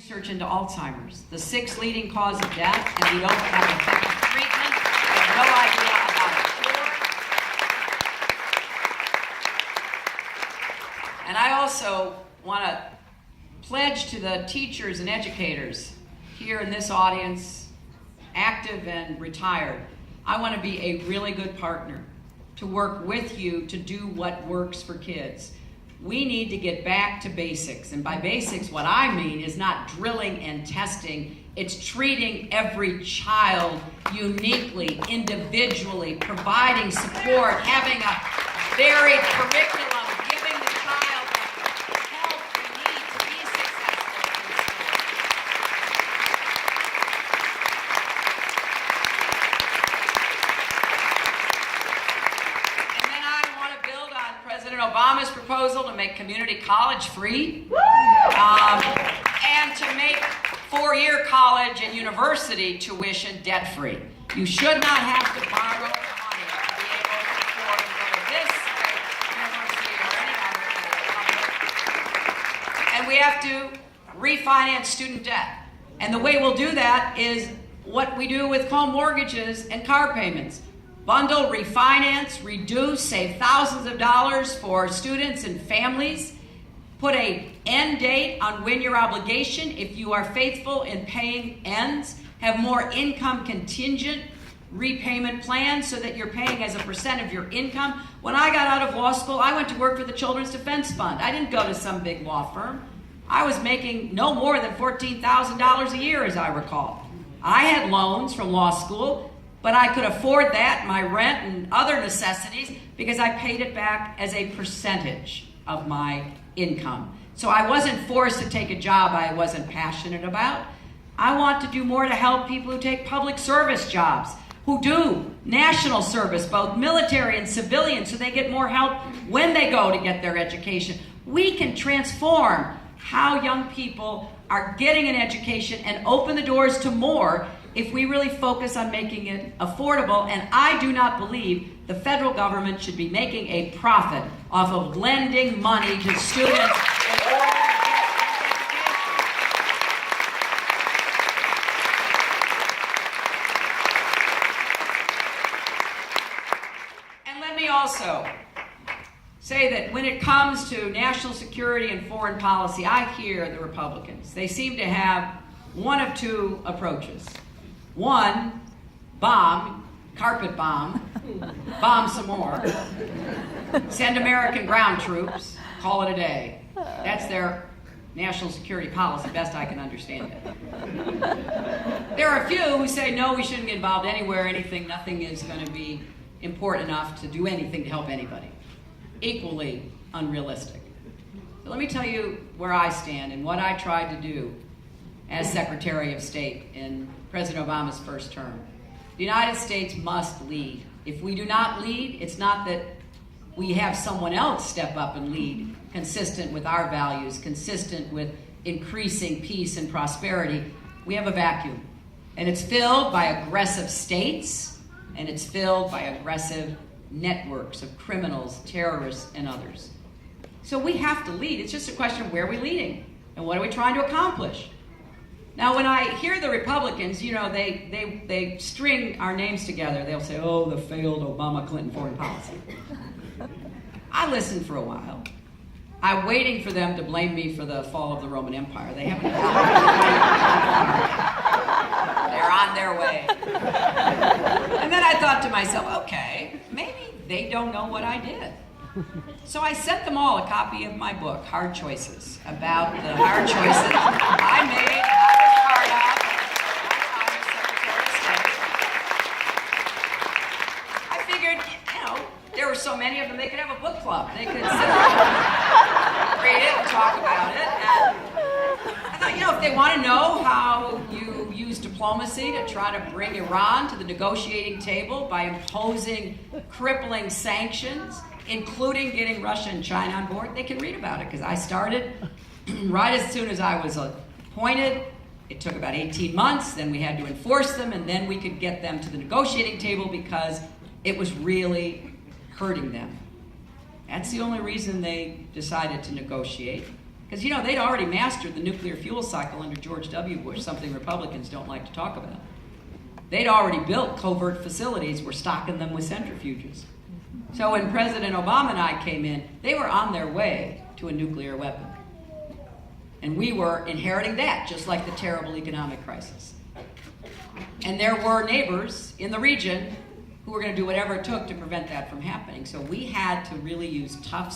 Research into Alzheimer's, the sixth leading cause of death, and we don't have effective treatment. We have no idea about a cure. And I also want to pledge to the teachers and educators here in this audience, active and retired, I want to be a really good partner to work with you to do what works for kids. We need to get back to basics. And by basics, what I mean is not drilling and testing. It's treating every child uniquely, individually, providing support, having a varied curriculum, giving the child the help they need to be successful. And then I want to build on President Obama's proposal to make community college free, and to make four-year college and university tuition debt-free. You should not have to borrow money to be able to afford to go to this university or any other public. And we have to refinance student debt. And the way we'll do that is what we do with home mortgages and car payments. Bundle, refinance, reduce, save thousands of dollars for students and families. Put an end date on when your obligation, if you are faithful in paying, ends. Have more income contingent repayment plans so that you're paying as a percent of your income. When I got out of law school, I went to work for the Children's Defense Fund. I didn't go to some big law firm. I was making no more than $14,000 a year, as I recall. I had loans from law school, but I could afford that, my rent and other necessities, because I paid it back as a percentage of my income. So I wasn't forced to take a job I wasn't passionate about. I want to do more to help people who take public service jobs, who do national service, both military and civilian, so they get more help when they go to get their education. We can transform how young people are getting an education and open the doors to more if we really focus on making it affordable. And I do not believe the federal government should be making a profit off of lending money to students in order to get an education. And let me also say that when it comes to national security and foreign policy, I hear the Republicans. They seem to have one of two approaches. One, bomb, carpet bomb, bomb some more, send American ground troops, call it a day. That's their national security policy, best I can understand it. There are a few who say, no, we shouldn't get involved anywhere, nothing is going to be important enough to do anything to help anybody. Equally unrealistic. So let me tell you where I stand and what I tried to do as Secretary of State in President Obama's first term. The United States must lead. If we do not lead, it's not that we have someone else step up and lead, consistent with our values, consistent with increasing peace and prosperity. We have a vacuum. And it's filled by aggressive states, and it's filled by aggressive networks of criminals, terrorists, and others. So we have to lead. It's just a question of where are we leading and what are we trying to accomplish? Now, when I hear the Republicans, you know, they string our names together. They'll say, oh, the failed Obama-Clinton foreign policy. I listened for a while. I'm waiting for them to blame me for the fall of the Roman Empire. They haven't done it. They're on their way. And then I thought to myself, okay, maybe they don't know what I did. So I sent them all a copy of my book, Hard Choices, about the hard choices I made, I was part of, as Secretary of State. I figured, you know, there were so many of them, they could have a book club. They could sit there, read it, and talk about it. And I thought, you know, if they want to know how you use diplomacy to try to bring Iran to the negotiating table by imposing crippling sanctions, including getting Russia and China on board, they can read about it, because I started right as soon as I was appointed. It took about 18 months, then we had to enforce them, and then we could get them to the negotiating table because it was really hurting them. That's the only reason they decided to negotiate, Because, you know, they'd already mastered the nuclear fuel cycle under George W. Bush, something Republicans don't like to talk about. They'd already built covert facilities, were stocking them with centrifuges. So when President Obama and I came in, they were on their way to a nuclear weapon. And we were inheriting that, just like the terrible economic crisis. And there were neighbors in the region who were going to do whatever it took to prevent that from happening. So we had to really use tough